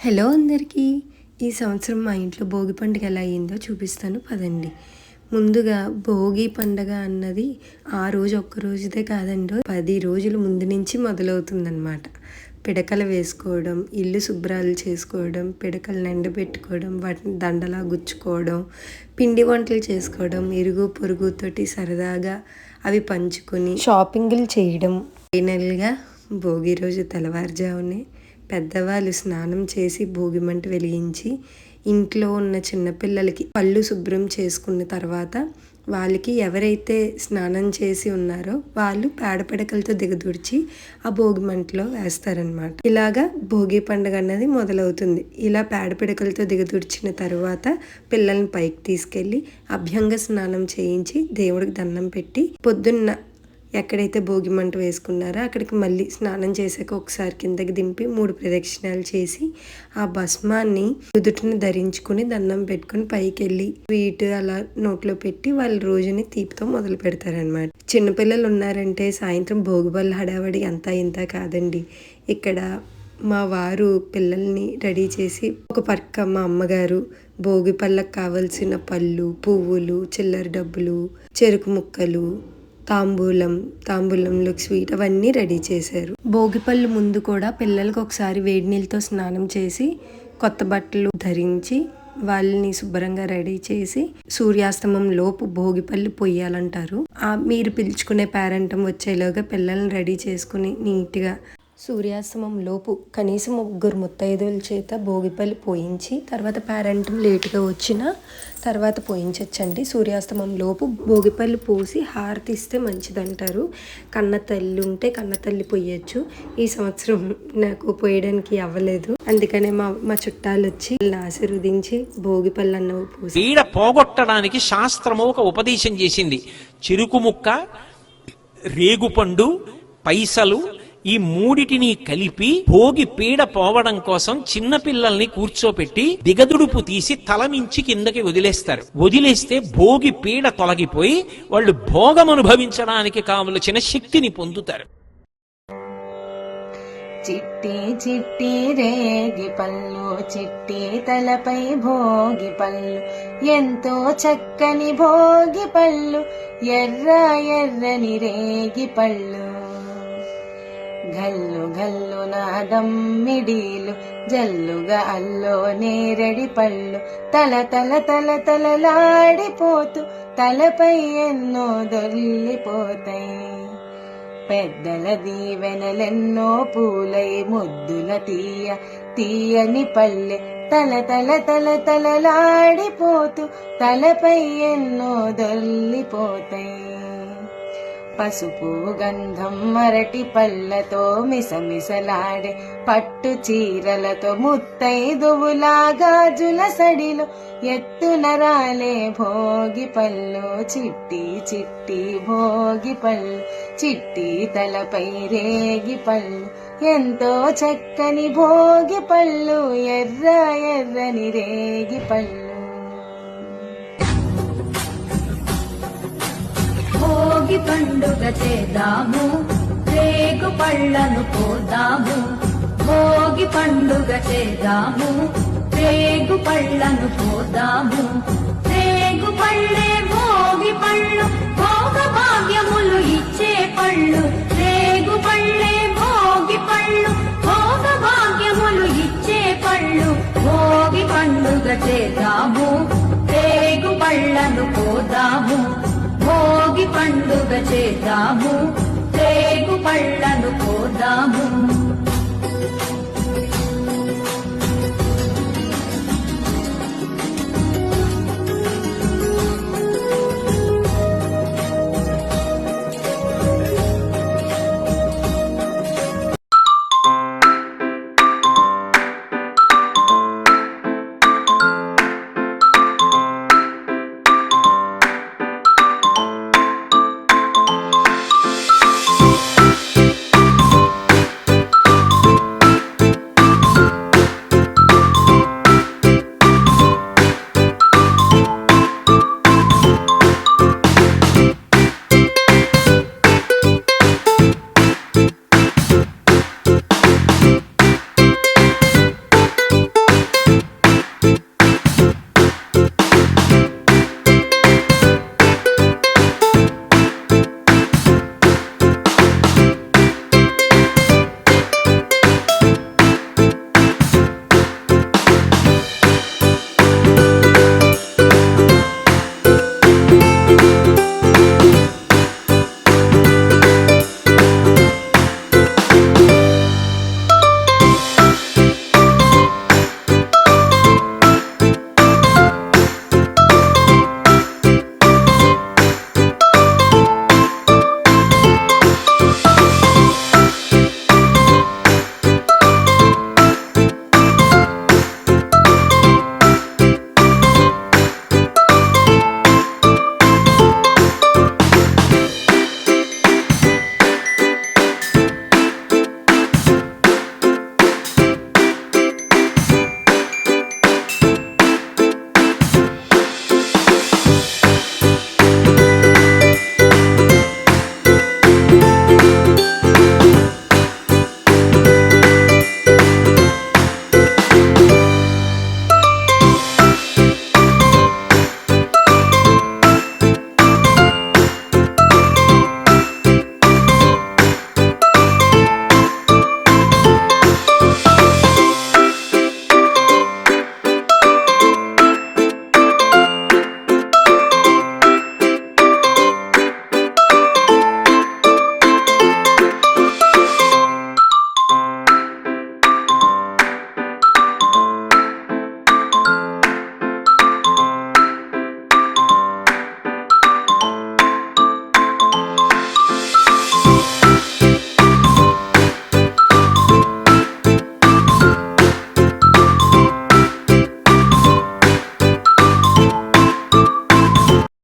Hello అందరికీ. ఈ సంవత్సరం మా ఇంట్లో భోగి పండుగ ఎలా అయ్యిందో చూపిస్తాను పదండి. ముందుగా భోగి పండుగ అన్నది ఆ రోజు ఒక్క రోజుదే కాదండి, 10 రోజుల ముందు నుంచి మొదలవుతుందన్నమాట. పిడకలు వేసుకోవడం, ఇల్లు శుభ్రాలు చేసుకోవడం, పిడకలు ఎండబెట్టుకోవడం, వాటిని దండలా గుచ్చుకోవడం, పిండి వంటలు చేసుకోవడం, ఇరుగు పొరుగుతోటి సరదాగా అవి పంచుకొని షాపింగ్లు చేయడం. ఫైనల్గా భోగి రోజు తెల్లవారుజామునే పెద్దవాళ్ళు స్నానం చేసి భోగిమంట వెలిగించి ఇంట్లో ఉన్న చిన్నపిల్లలకి పళ్ళు శుభ్రం చేసుకున్న తర్వాత వాళ్ళకి ఎవరైతే స్నానం చేసి ఉన్నారో వాళ్ళు పేడ పిడకలతో దిగదుడిచి ఆ భోగిమంటలో వేస్తారనమాట. ఇలాగా భోగి పండుగ అన్నది మొదలవుతుంది. ఇలా పేడ పిడకలతో దిగదుడిచిన తర్వాత పిల్లల్ని పైకి తీసుకెళ్ళి అభ్యంగ స్నానం చేయించి దేవుడికి దండం పెట్టి పొద్దున్న ఎక్కడైతే భోగి మంట వేసుకున్నారో అక్కడికి మళ్ళీ స్నానం చేశాక ఒకసారి కిందకి దింపి 3 ప్రదక్షిణాలు చేసి ఆ భస్మాన్ని నుదుటిని ధరించుకుని దండం పెట్టుకుని పైకి వెళ్ళి స్వీట్ అలా నోట్లో పెట్టి వాళ్ళ రోజుని తీపితో మొదలు పెడతారనమాట. చిన్నపిల్లలు ఉన్నారంటే సాయంత్రం భోగిపళ్ళ హడావడి అంతా ఇంత కాదండి. ఇక్కడ మా వారు పిల్లల్ని రెడీ చేసి ఒక పక్క మా అమ్మగారు భోగి పళ్ళకు కావలసిన పళ్ళు, పువ్వులు, చిల్లర డబ్బులు, చెరుకు ముక్కలు, తాంబూలంలో స్వీట్ అవన్నీ రెడీ చేశారు. భోగిపళ్ళు ముందు కూడా పిల్లలకు ఒకసారి వేడి నీళ్ళతో స్నానం చేసి కొత్త బట్టలు ధరించి వాళ్ళని శుభ్రంగా రెడీ చేసి సూర్యాస్తమం లోపు భోగిపళ్ళు పొయ్యాలంటారు. మీరు పిలుచుకునే పేరెంటం వచ్చేలోగా పిల్లల్ని రెడీ చేసుకుని నీట్గా సూర్యాస్తమం లోపు కనీసం 3 ముత్తైదువుల చేత భోగిపళ్ళు పోయించి తర్వాత పేరెంటం లేటుగా వచ్చినా తర్వాత పోయించచ్చండి. సూర్యాస్తమం లోపు భోగిపళ్ళు పోసి హారతి ఇస్తే మంచిదంటారు. కన్న తల్లి ఉంటే కన్న తల్లి పోయచ్చు. ఈ సంవత్సరం నాకు పోయడానికి అవ్వలేదు, అందుకనే మా చుట్టాలు వచ్చి ఆశీర్వదించి భోగిపళ్ళు అన్నవి పోసి పీడ పోగొట్టడానికి శాస్త్రము ఒక ఉపదేశం చేసింది. చెరుకు ముక్క, రేగుపండు, పైసలు ఈ మూడిటిని కలిపి భోగి పీడ పోవడం కోసం చిన్నపిల్లల్ని కూర్చోపెట్టి దిగదుడుపు తీసి తలమించి కిందకి వదిలేస్తారు. వదిలేస్తే భోగి పీడ తొలగిపోయి వాళ్ళు భోగం అనుభవించడానికి కావలసిన శక్తిని పొందుతారు. చిట్టి చిట్టి రేగి పళ్ళు, చిట్టి తలపై భోగి పళ్ళు, ఎంతో చక్కని భోగి పళ్ళు, ఎర్ర ఎర్రని రేగి పళ్ళు. గల్లు గల్లు నాదమ్మిడీలు, జల్లుగా అల్లో నేరడి పళ్ళు, తల తల తల తలలాడిపోతూ తలపై ఎన్నో దొల్లిపోతాయి. పెద్దల దీవెనలెన్నో పూలై ముద్దుల తీయని పల్లె, తల తల తల తలలాడిపోతూ తలపై ఎన్నో దొల్లిపోతాయి. పసుపు గంధం మరటి పళ్ళతో మిసమిసలాడే పట్టు చీరలతో ముత్తైదువులా గాజుల సడిలో ఎత్తున రాలే భోగి పళ్ళు, చిట్టి చిట్టి భోగి పళ్ళు, చిట్టి తలపై రేగి పళ్ళు, ఎంతో చక్కని భోగి పళ్ళు, ఎర్ర ఎర్రని రేగి పళ్ళు. భోగి పండుగ చేద్దాము, రేగు పళ్ళను పోద్దాము. భోగి పండుగ చేద్దాము, రేగు పళ్ళను పోద్దాము. రేగు పళ్ళే భోగి పళ్ళు, భోగ భాగ్యములు ఇచ్చే పళ్ళు. రేగు పళ్ళే భోగి పళ్ళు, భోగ భాగ్యములు ఇచ్చే పళ్ళు. భోగి పండుగ చేద్దాము, రేగు పళ్ళను పోద్దాము. భోగి పండుగ చేద్దాము, రేగు పళ్ళను పోద్దాము.